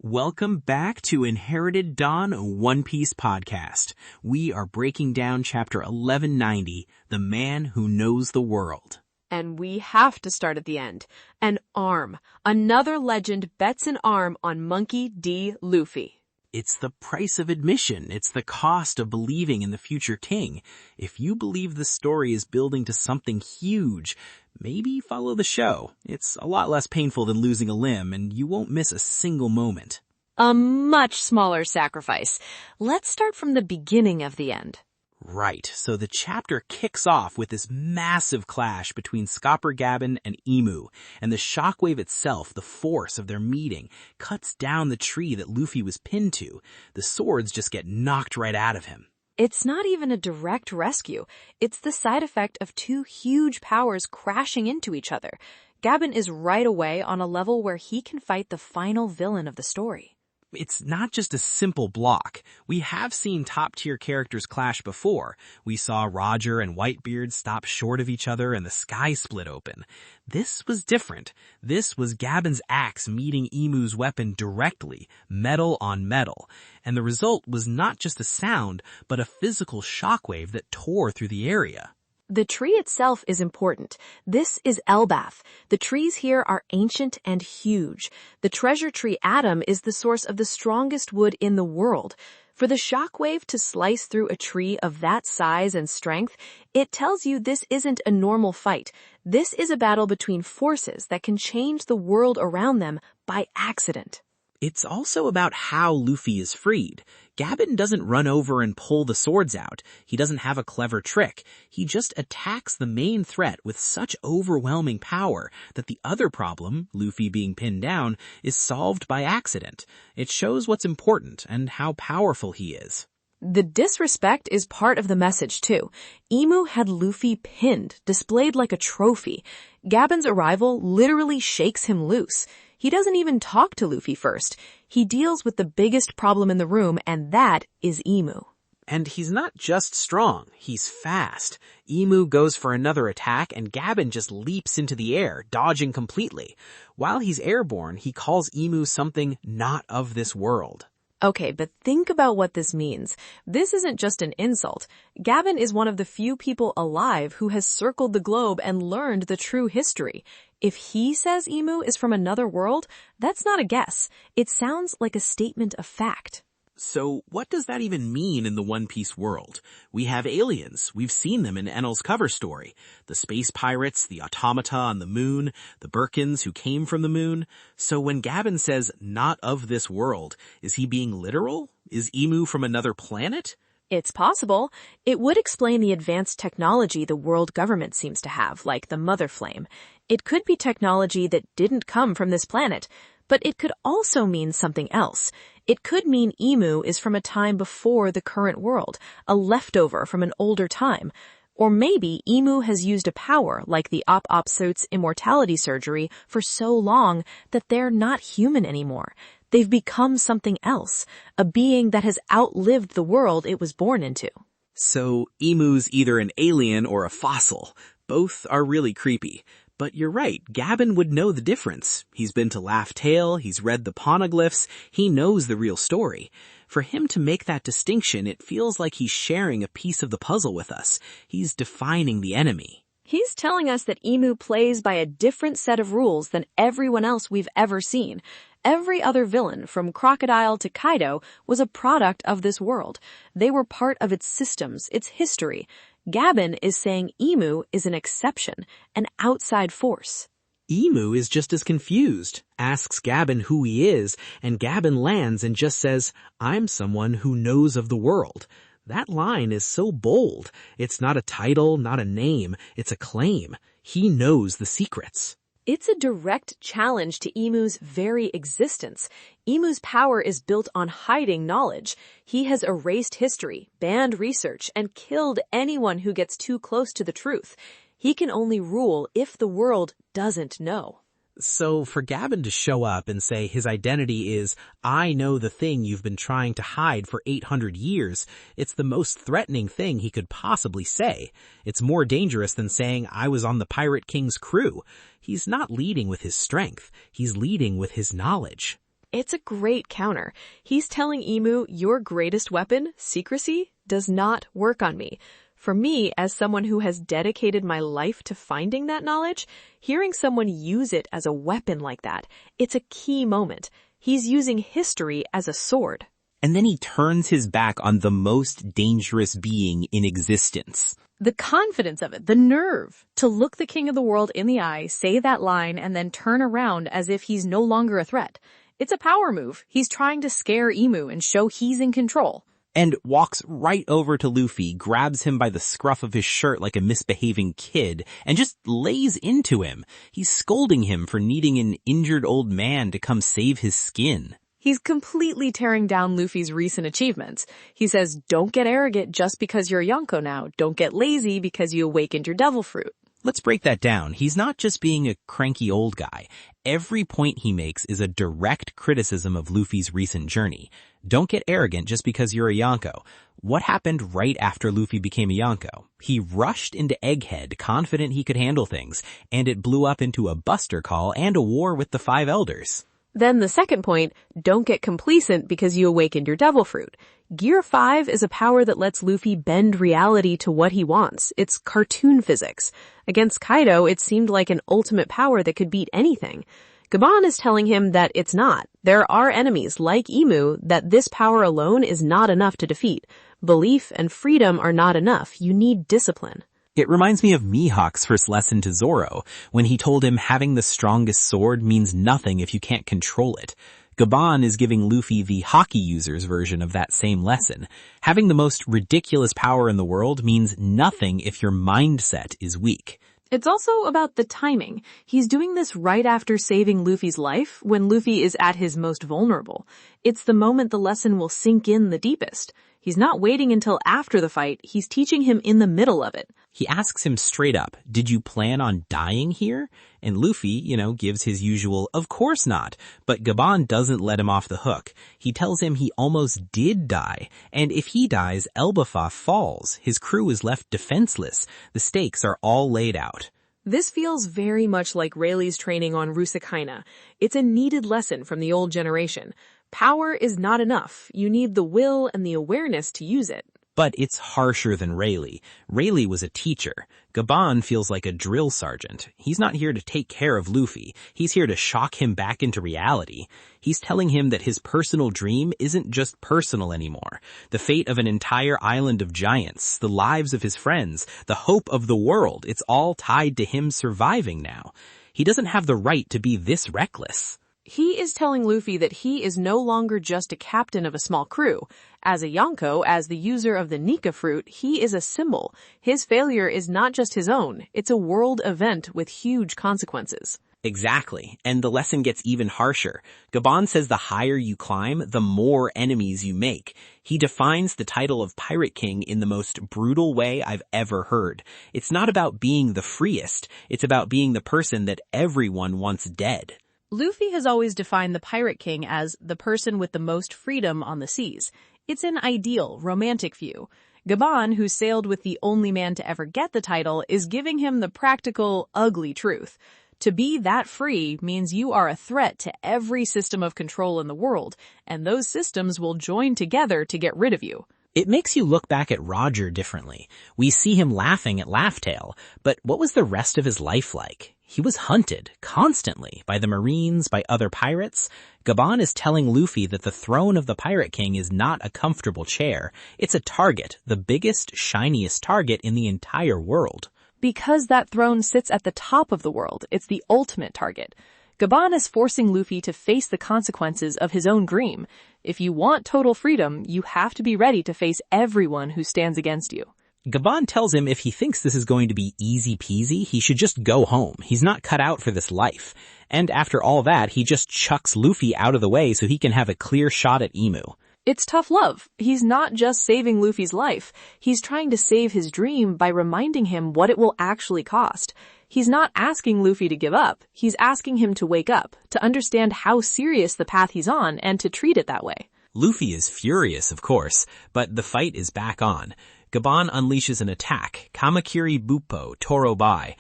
Welcome back to Inherited Dawn, a One Piece podcast. We are breaking down chapter 1190, The Man Who Knows the World. And we have to start at the end. An arm. Another legend bets an arm on Monkey D. Luffy. It's the price of admission. It's the cost of believing in the future king. If you believe the story is building to something huge, maybe follow the show. It's a lot less painful than losing a limb, and you won't miss a single moment. A much smaller sacrifice. Let's start from the beginning of the end. Right, so the chapter kicks off with this massive clash between Scopper Gaban and Emu, and the shockwave itself, the force of their meeting, cuts down the tree that Luffy was pinned to. The swords just get knocked right out of him. It's not even a direct rescue. It's the side effect of two huge powers crashing into each other. Gaban is right away on a level where he can fight the final villain of the story. It's not just a simple block. We have seen top-tier characters clash before. We saw Roger and Whitebeard stop short of each other and the sky split open. This was different. This was Gaban's axe meeting Emu's weapon directly, metal on metal. And the result was not just a sound, but a physical shockwave that tore through the area. The tree itself is important. This is Elbath. The trees here are ancient and huge. The treasure tree Adam is the source of the strongest wood in the world. For the shockwave to slice through a tree of that size and strength, it tells you this isn't a normal fight. This is a battle between forces that can change the world around them by accident. It's also about how Luffy is freed. Gaban doesn't run over and pull the swords out. He doesn't have a clever trick. He just attacks the main threat with such overwhelming power that the other problem, Luffy being pinned down, is solved by accident. It shows what's important and how powerful he is. The disrespect is part of the message, too. Emu had Luffy pinned, displayed like a trophy. Gaban's arrival literally shakes him loose. He doesn't even talk to Luffy first. He deals with the biggest problem in the room, and that is Emu. And he's not just strong, he's fast. Emu goes for another attack, and Gaban just leaps into the air, dodging completely. While he's airborne, he calls Emu something not of this world. Okay, but think about what this means. This isn't just an insult. Gaban is one of the few people alive who has circled the globe and learned the true history. If he says Emu is from another world, that's not a guess. It sounds like a statement of fact. So what does that even mean in the One Piece world? We have aliens. We've seen them in Enel's cover story. The space pirates, the automata on the moon, the Birkins who came from the moon. So when Gaban says, not of this world, is he being literal? Is Emu from another planet? It's possible. It would explain the advanced technology the world government seems to have, like the Mother Flame. It could be technology that didn't come from this planet. But it could also mean something else. It could mean Emu is from a time before the current world, a leftover from an older time. Or maybe Emu has used a power like the Op suit's immortality surgery for so long that they're not human anymore. They've become something else, a being that has outlived the world it was born into. So Emu's either an alien or a fossil. Both are really creepy. But you're right, Gaban would know the difference. He's been to Laugh Tale, he's read the poneglyphs, he knows the real story. For him to make that distinction, it feels like he's sharing a piece of the puzzle with us. He's defining the enemy. He's telling us that Emu plays by a different set of rules than everyone else we've ever seen. Every other villain, from Crocodile to Kaido, was a product of this world. They were part of its systems, its history. Gaban is saying Emu is an exception, an outside force. Emu is just as confused, asks Gaban who he is, and Gaban lands and just says, I'm someone who knows of the world. That line is so bold. It's not a title, not a name, it's a claim. He knows the secrets. It's a direct challenge to Emu's very existence. Emu's power is built on hiding knowledge. He has erased history, banned research, and killed anyone who gets too close to the truth. He can only rule if the world doesn't know. So for Gaban to show up and say his identity is, I know the thing you've been trying to hide for 800 years, it's the most threatening thing he could possibly say. It's more dangerous than saying I was on the Pirate King's crew. He's not leading with his strength. He's leading with his knowledge. It's a great counter. He's telling Imu, your greatest weapon, secrecy, does not work on me. For me, as someone who has dedicated my life to finding that knowledge, hearing someone use it as a weapon like that, it's a key moment. He's using history as a sword. And then he turns his back on the most dangerous being in existence. The confidence of it, the nerve, to look the king of the world in the eye, say that line, and then turn around as if he's no longer a threat. It's a power move. He's trying to scare Imu and show he's in control. And walks right over to Luffy, grabs him by the scruff of his shirt like a misbehaving kid, and just lays into him. He's scolding him for needing an injured old man to come save his skin. He's completely tearing down Luffy's recent achievements. He says, don't get arrogant just because you're a Yonko now. Don't get lazy because you awakened your devil fruit. Let's break that down. He's not just being a cranky old guy. Every point he makes is a direct criticism of Luffy's recent journey. Don't get arrogant just because you're a Yonko. What happened right after Luffy became a Yonko? He rushed into Egghead, confident he could handle things, and it blew up into a Buster Call and a war with the Five Elders. Then the second point, don't get complacent because you awakened your devil fruit. Gear 5 is a power that lets Luffy bend reality to what he wants. It's cartoon physics. Against Kaido, it seemed like an ultimate power that could beat anything. Gaban is telling him that it's not. There are enemies like Imu that this power alone is not enough to defeat. Belief and freedom are not enough. You need discipline. It reminds me of Mihawk's first lesson to Zoro, when he told him having the strongest sword means nothing if you can't control it. Gaban is giving Luffy the hockey user's version of that same lesson. Having the most ridiculous power in the world means nothing if your mindset is weak. It's also about the timing. He's doing this right after saving Luffy's life, when Luffy is at his most vulnerable. It's the moment the lesson will sink in the deepest. He's not waiting until after the fight, he's teaching him in the middle of it. He asks him straight up, did you plan on dying here? And Luffy, gives his usual, of course not. But Gaban doesn't let him off the hook. He tells him he almost did die. And if he dies, Elbafah falls. His crew is left defenseless. The stakes are all laid out. This feels very much like Rayleigh's training on Rusakaina. It's a needed lesson from the old generation. Power is not enough. You need the will and the awareness to use it. But it's harsher than Rayleigh. Rayleigh was a teacher. Gaban feels like a drill sergeant. He's not here to take care of Luffy. He's here to shock him back into reality. He's telling him that his personal dream isn't just personal anymore. The fate of an entire island of giants, the lives of his friends, the hope of the world, it's all tied to him surviving now. He doesn't have the right to be this reckless. He is telling Luffy that he is no longer just a captain of a small crew. As a Yonko, as the user of the Nika fruit, he is a symbol. His failure is not just his own. It's a world event with huge consequences. Exactly. And the lesson gets even harsher. Gaban says the higher you climb, the more enemies you make. He defines the title of Pirate King in the most brutal way I've ever heard. It's not about being the freest. It's about being the person that everyone wants dead. Luffy has always defined the Pirate King as the person with the most freedom on the seas. It's an ideal, romantic view. Gaban, who sailed with the only man to ever get the title, is giving him the practical, ugly truth. To be that free means you are a threat to every system of control in the world, and those systems will join together to get rid of you. It makes you look back at Roger differently. We see him laughing at Laughtail, but what was the rest of his life like? He was hunted, constantly, by the Marines, by other pirates. Gaban is telling Luffy that the throne of the Pirate King is not a comfortable chair. It's a target, the biggest, shiniest target in the entire world. Because that throne sits at the top of the world, it's the ultimate target. Gaban is forcing Luffy to face the consequences of his own dream. If you want total freedom, you have to be ready to face everyone who stands against you. Gaban tells him if he thinks this is going to be easy peasy, he should just go home. He's not cut out for this life. And after all that, he just chucks Luffy out of the way so he can have a clear shot at Imu. It's tough love. He's not just saving Luffy's life. He's trying to save his dream by reminding him what it will actually cost. He's not asking Luffy to give up. He's asking him to wake up, to understand how serious the path he's on, and to treat it that way. Luffy is furious, of course, but the fight is back on. Gaban unleashes an attack, Kamakiri Buppo, Toro Bai.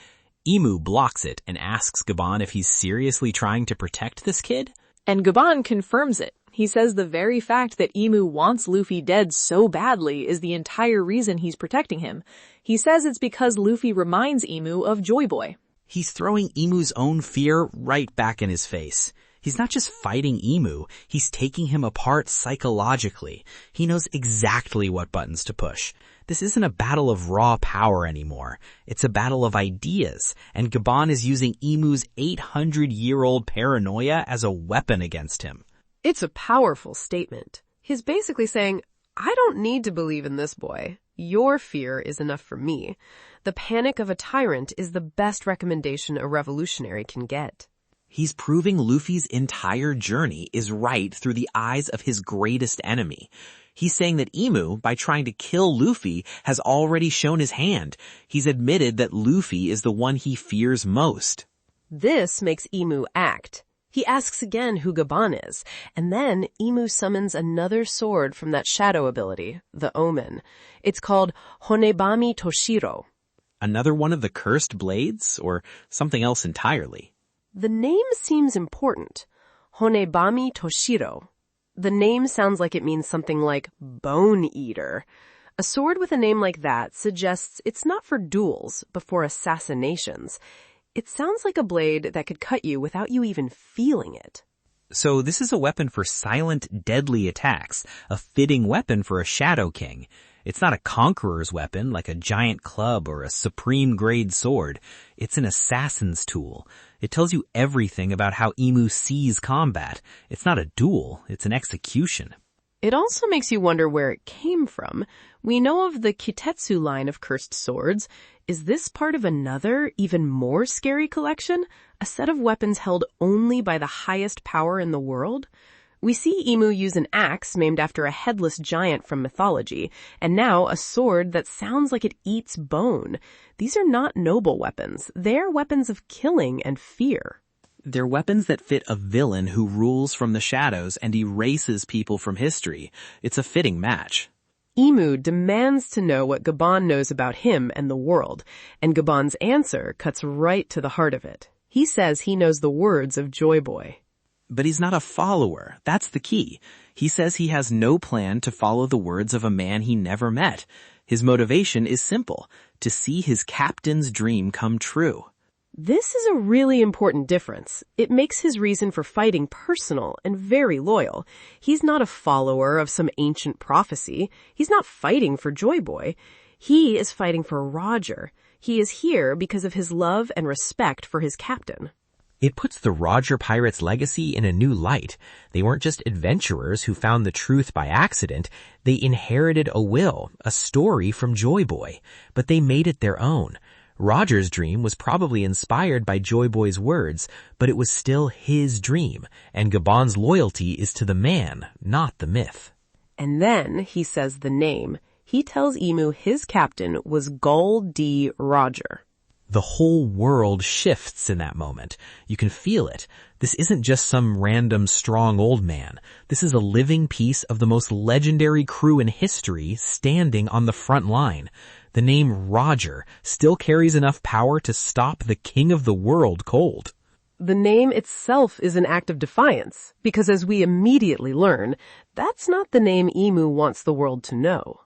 Imu blocks it and asks Gaban if he's seriously trying to protect this kid. And Gaban confirms it. He says the very fact that Imu wants Luffy dead so badly is the entire reason he's protecting him. He says it's because Luffy reminds Imu of Joy Boy. He's throwing Imu's own fear right back in his face. He's not just fighting Imu, he's taking him apart psychologically. He knows exactly what buttons to push. This isn't a battle of raw power anymore. It's a battle of ideas, and Gaban is using Imu's 800-year-old paranoia as a weapon against him. It's a powerful statement. He's basically saying, I don't need to believe in this boy. Your fear is enough for me. The panic of a tyrant is the best recommendation a revolutionary can get. He's proving Luffy's entire journey is right through the eyes of his greatest enemy. He's saying that Imu, by trying to kill Luffy, has already shown his hand. He's admitted that Luffy is the one he fears most. This makes Imu act. He asks again who Gaban is, and then Imu summons another sword from that shadow ability, the Omen. It's called Honebami Toshiro. Another one of the cursed blades, or something else entirely? The name seems important. Honebami Toshiro. The name sounds like it means something like Bone Eater. A sword with a name like that suggests it's not for duels, but for assassinations. It sounds like a blade that could cut you without you even feeling it. So this is a weapon for silent, deadly attacks, a fitting weapon for a Shadow King. It's not a conqueror's weapon like a giant club or a supreme-grade sword. It's an assassin's tool. It tells you everything about how Imu sees combat. It's not a duel, it's an execution. It also makes you wonder where it came from. We know of the Kitetsu line of cursed swords. Is this part of another, even more scary collection? A set of weapons held only by the highest power in the world? We see Imu use an axe named after a headless giant from mythology, and now a sword that sounds like it eats bone. These are not noble weapons. They're weapons of killing and fear. They're weapons that fit a villain who rules from the shadows and erases people from history. It's a fitting match. Imu demands to know what Gaban knows about him and the world, and Gaban's answer cuts right to the heart of it. He says he knows the words of Joy Boy. But he's not a follower. That's the key. He says he has no plan to follow the words of a man he never met. His motivation is simple, to see his captain's dream come true. This is a really important difference. It makes his reason for fighting personal and very loyal. He's not a follower of some ancient prophecy. He's not fighting for Joy Boy. He is fighting for Roger. He is here because of his love and respect for his captain. It puts the Roger Pirates' legacy in a new light. They weren't just adventurers who found the truth by accident. They inherited a will, a story from Joy Boy, but they made it their own. Roger's dream was probably inspired by Joy Boy's words, but it was still his dream, and Gaban's loyalty is to the man, not the myth. And then he says the name. He tells Imu his captain was Gul D. Roger. The whole world shifts in that moment. You can feel it. This isn't just some random strong old man. This is a living piece of the most legendary crew in history standing on the front line. The name Roger still carries enough power to stop the king of the world cold. The name itself is an act of defiance, because as we immediately learn, that's not the name Imu wants the world to know.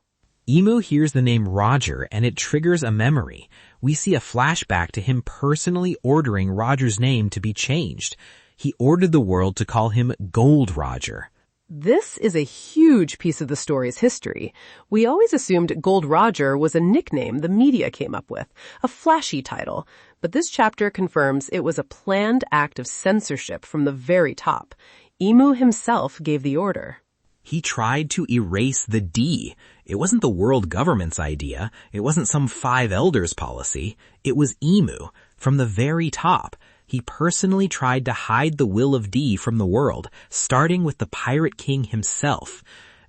Imu hears the name Roger and it triggers a memory. We see a flashback to him personally ordering Roger's name to be changed. He ordered the world to call him Gold Roger. This is a huge piece of the story's history. We always assumed Gold Roger was a nickname the media came up with, a flashy title, but this chapter confirms it was a planned act of censorship from the very top. Imu himself gave the order. He tried to erase the D. It wasn't the world government's idea. It wasn't some 5 elders policy. It was Imu, from the very top. He personally tried to hide the will of D from the world, starting with the Pirate King himself.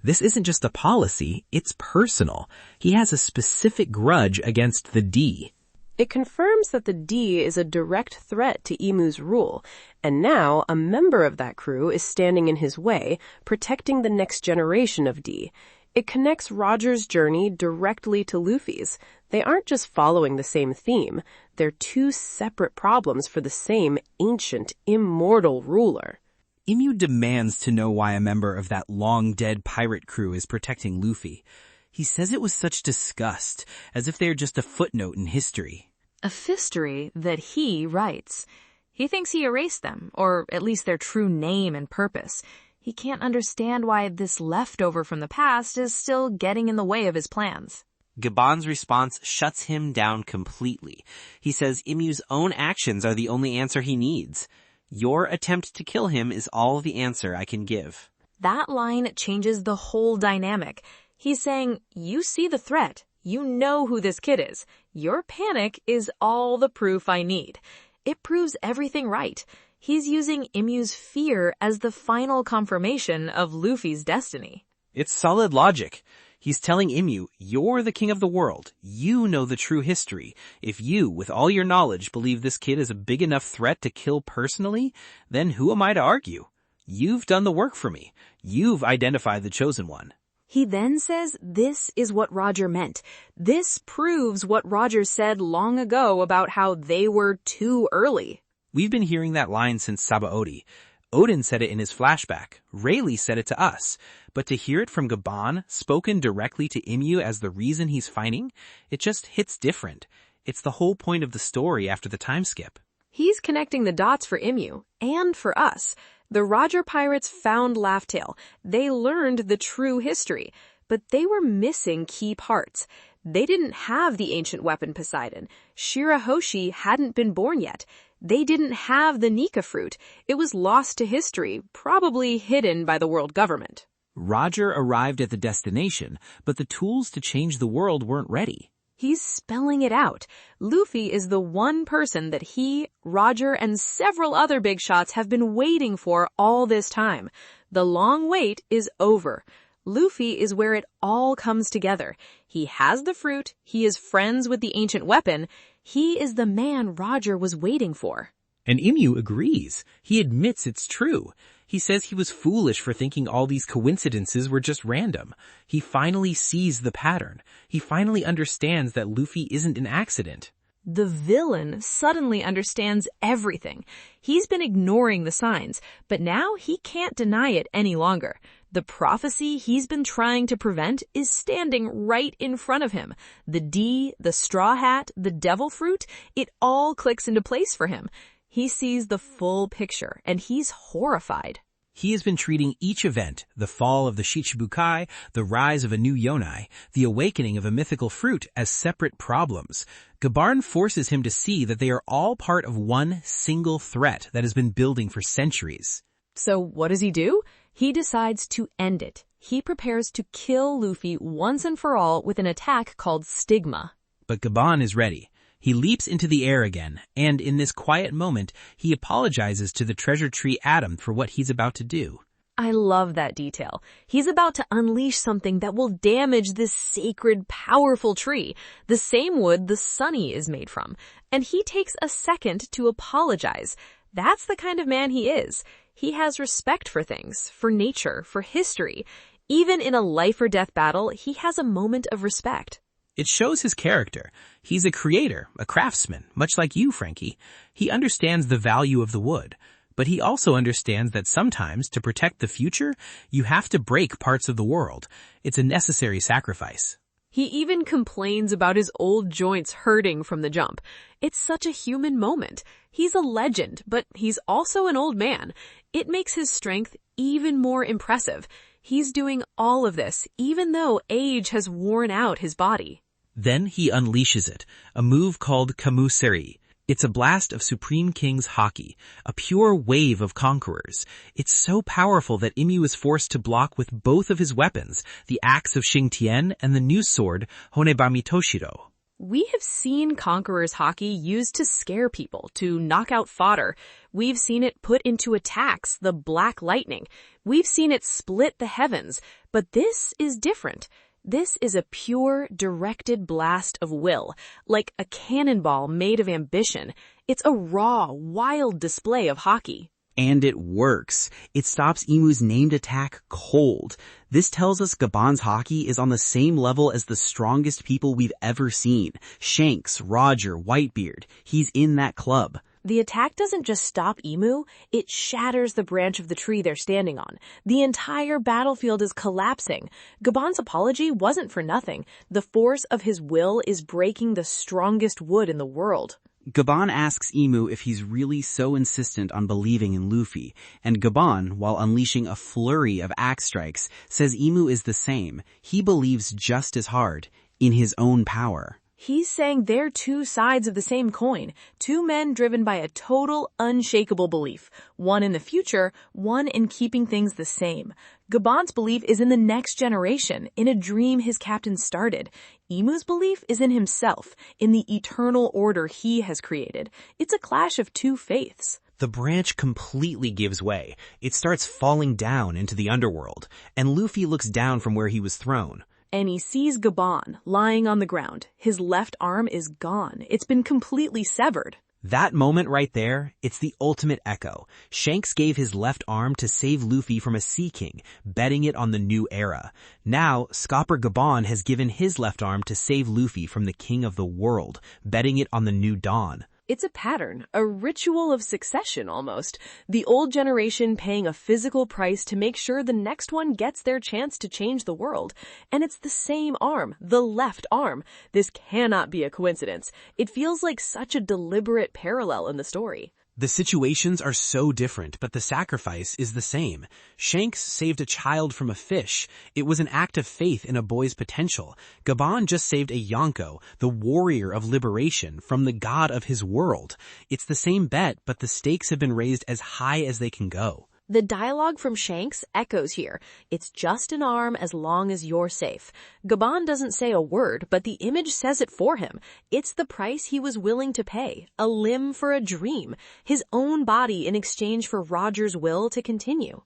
This isn't just a policy, it's personal. He has a specific grudge against the D. It confirms that the D is a direct threat to Imu's rule, and now a member of that crew is standing in his way, protecting the next generation of D. It connects Roger's journey directly to Luffy's. They aren't just following the same theme. They're 2 separate problems for the same ancient, immortal ruler. Emu demands to know why a member of that long-dead pirate crew is protecting Luffy. He says it was such disgust, as if they're just a footnote in history. A fistory that he writes. He thinks he erased them, or at least their true name and purpose. He can't understand why this leftover from the past is still getting in the way of his plans. Gaban's response shuts him down completely. He says Emu's own actions are the only answer he needs. Your attempt to kill him is all the answer I can give. That line changes the whole dynamic. He's saying, you see the threat. You know who this kid is. Your panic is all the proof I need. It proves everything right. He's using Emu's fear as the final confirmation of Luffy's destiny. It's solid logic. He's telling Emu, you're the king of the world. You know the true history. If you, with all your knowledge, believe this kid is a big enough threat to kill personally, then who am I to argue? You've done the work for me. You've identified the chosen one. He then says this is what Roger meant. This proves what Roger said long ago about how they were too early. We've been hearing that line since Sabaody. Odin said it in his flashback. Rayleigh said it to us. But to hear it from Gaban, spoken directly to Emu as the reason he's fighting, it just hits different. It's the whole point of the story after the time skip. He's connecting the dots for Emu, and for us. The Roger pirates found Laugh-Tale. They learned the true history, but they were missing key parts. They didn't have the ancient weapon Poseidon. Shirahoshi hadn't been born yet. They didn't have the Nika fruit. It was lost to history, probably hidden by the world government. Roger arrived at the destination, but the tools to change the world weren't ready. He's spelling it out. Luffy is the one person that he, Roger, and several other big shots have been waiting for all this time. The long wait is over. Luffy is where it all comes together. He has the fruit. He is friends with the ancient weapon. He is the man Roger was waiting for. And Emu agrees. He admits it's true. He says he was foolish for thinking all these coincidences were just random. He finally sees the pattern. He finally understands that Luffy isn't an accident. The villain suddenly understands everything. He's been ignoring the signs, but now he can't deny it any longer. The prophecy he's been trying to prevent is standing right in front of him. The D, the straw hat, the devil fruit, it all clicks into place for him. He sees the full picture, and he's horrified. He has been treating each event, the fall of the Shichibukai, the rise of a new Yonai, the awakening of a mythical fruit, as separate problems. Gaban forces him to see that they are all part of one single threat that has been building for centuries. So what does he do? He decides to end it. He prepares to kill Luffy once and for all with an attack called Stigma. But Gaban is ready. He leaps into the air again, and in this quiet moment, he apologizes to the Treasure Tree Adam for what he's about to do. I love that detail. He's about to unleash something that will damage this sacred, powerful tree, the same wood the Sunny is made from. And he takes a second to apologize. That's the kind of man he is. He has respect for things, for nature, for history. Even in a life-or-death battle, he has a moment of respect. It shows his character. He's a creator, a craftsman, much like you, Franky. He understands the value of the wood, but he also understands that sometimes, to protect the future, you have to break parts of the world. It's a necessary sacrifice. He even complains about his old joints hurting from the jump. It's such a human moment. He's a legend, but he's also an old man. It makes his strength even more impressive. He's doing all of this, even though age has worn out his body. Then he unleashes it, a move called Kamuseri. It's a blast of Supreme King's haki, a pure wave of conquerors. It's so powerful that Emu is forced to block with both of his weapons, the axe of Shingtian and the new sword, Honebami Toshiro. We have seen Conqueror's haki used to scare people, to knock out fodder. We've seen it put into attacks, the Black Lightning. We've seen it split the heavens. But this is different. This is a pure, directed blast of will, like a cannonball made of ambition. It's a raw, wild display of haki. And it works. It stops Emu's named attack cold. This tells us Gaban's haki is on the same level as the strongest people we've ever seen. Shanks, Roger, Whitebeard. He's in that club. The attack doesn't just stop Emu, it shatters the branch of the tree they're standing on. The entire battlefield is collapsing. Gaban's apology wasn't for nothing. The force of his will is breaking the strongest wood in the world. Gaban asks Emu if he's really so insistent on believing in Luffy, and Gaban, while unleashing a flurry of axe strikes, says Emu is the same. He believes just as hard in his own power. He's saying they're two sides of the same coin, two men driven by a total, unshakable belief. One in the future, one in keeping things the same. Gaban's belief is in the next generation, in a dream his captain started. Emu's belief is in himself, in the eternal order he has created. It's a clash of two faiths. The branch completely gives way. It starts falling down into the underworld, and Luffy looks down from where he was thrown. And he sees Gaban lying on the ground. His left arm is gone. It's been completely severed. That moment right there, it's the ultimate echo. Shanks gave his left arm to save Luffy from a Sea King, betting it on the new era. Now, Scopper Gaban has given his left arm to save Luffy from the King of the World, betting it on the new dawn. It's a pattern, a ritual of succession almost. The old generation paying a physical price to make sure the next one gets their chance to change the world. And it's the same arm, the left arm. This cannot be a coincidence. It feels like such a deliberate parallel in the story. The situations are so different, but the sacrifice is the same. Shanks saved a child from a fish. It was an act of faith in a boy's potential. Gaban just saved a Yonko, the warrior of liberation, from the god of his world. It's the same bet, but the stakes have been raised as high as they can go. The dialogue from Shanks echoes here. It's just an arm as long as you're safe. Gaban doesn't say a word, but the image says it for him. It's the price he was willing to pay. A limb for a dream. His own body in exchange for Roger's will to continue.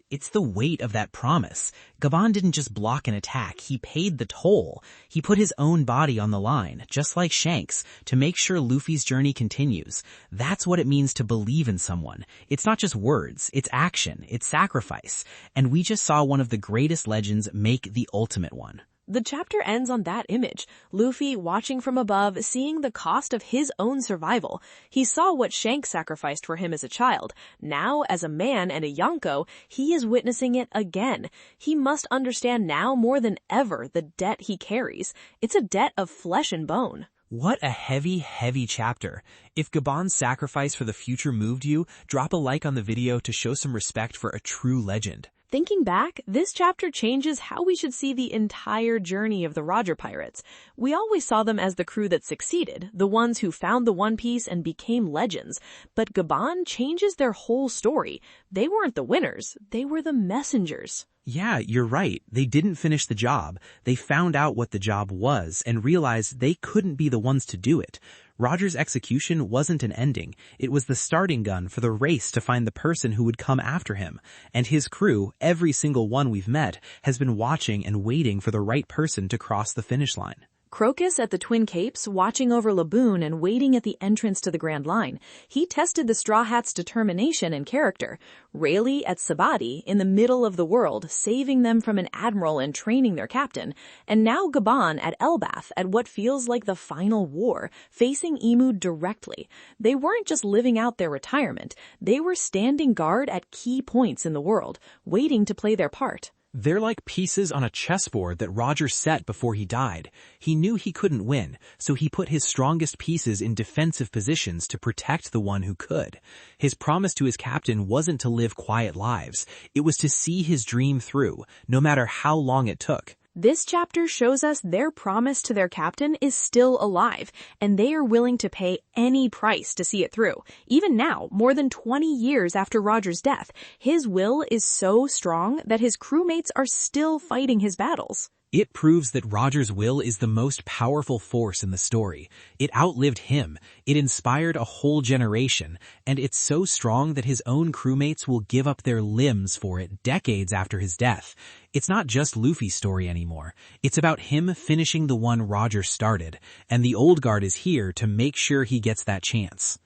It's the weight of that promise. Gaban didn't just block an attack, he paid the toll. He put his own body on the line, just like Shanks, to make sure Luffy's journey continues. That's what it means to believe in someone. It's not just words, it's action, it's sacrifice. And we just saw one of the greatest legends make the ultimate one. The chapter ends on that image. Luffy watching from above, seeing the cost of his own survival. He saw what Shanks sacrificed for him as a child. Now, as a man and a Yonko, he is witnessing it again. He must understand now more than ever the debt he carries. It's a debt of flesh and bone. What a heavy, heavy chapter. If Gaban's sacrifice for the future moved you, drop a like on the video to show some respect for a true legend. Thinking back, this chapter changes how we should see the entire journey of the Roger Pirates. We always saw them as the crew that succeeded, the ones who found the One Piece and became legends. But Gaban changes their whole story. They weren't the winners, they were the messengers. Yeah, you're right. They didn't finish the job. They found out what the job was and realized they couldn't be the ones to do it. Roger's execution wasn't an ending. It was the starting gun for the race to find the person who would come after him. And his crew, every single one we've met, has been watching and waiting for the right person to cross the finish line. Crocus at the Twin Capes, watching over Laboon and waiting at the entrance to the Grand Line. He tested the Straw Hats' determination and character. Rayleigh at Sabati, in the middle of the world, saving them from an admiral and training their captain. And now Gaban at Elbath, at what feels like the final war, facing Emu directly. They weren't just living out their retirement. They were standing guard at key points in the world, waiting to play their part. They're like pieces on a chessboard that Roger set before he died. He knew he couldn't win, so he put his strongest pieces in defensive positions to protect the one who could. His promise to his captain wasn't to live quiet lives. It was to see his dream through, no matter how long it took. This chapter shows us their promise to their captain is still alive, and they are willing to pay any price to see it through. Even now, more than 20 years after Roger's death, his will is so strong that his crewmates are still fighting his battles. It proves that Roger's will is the most powerful force in the story. It outlived him, it inspired a whole generation, and it's so strong that his own crewmates will give up their limbs for it decades after his death. It's not just Luffy's story anymore. It's about him finishing the one Roger started, and the Old Guard is here to make sure he gets that chance.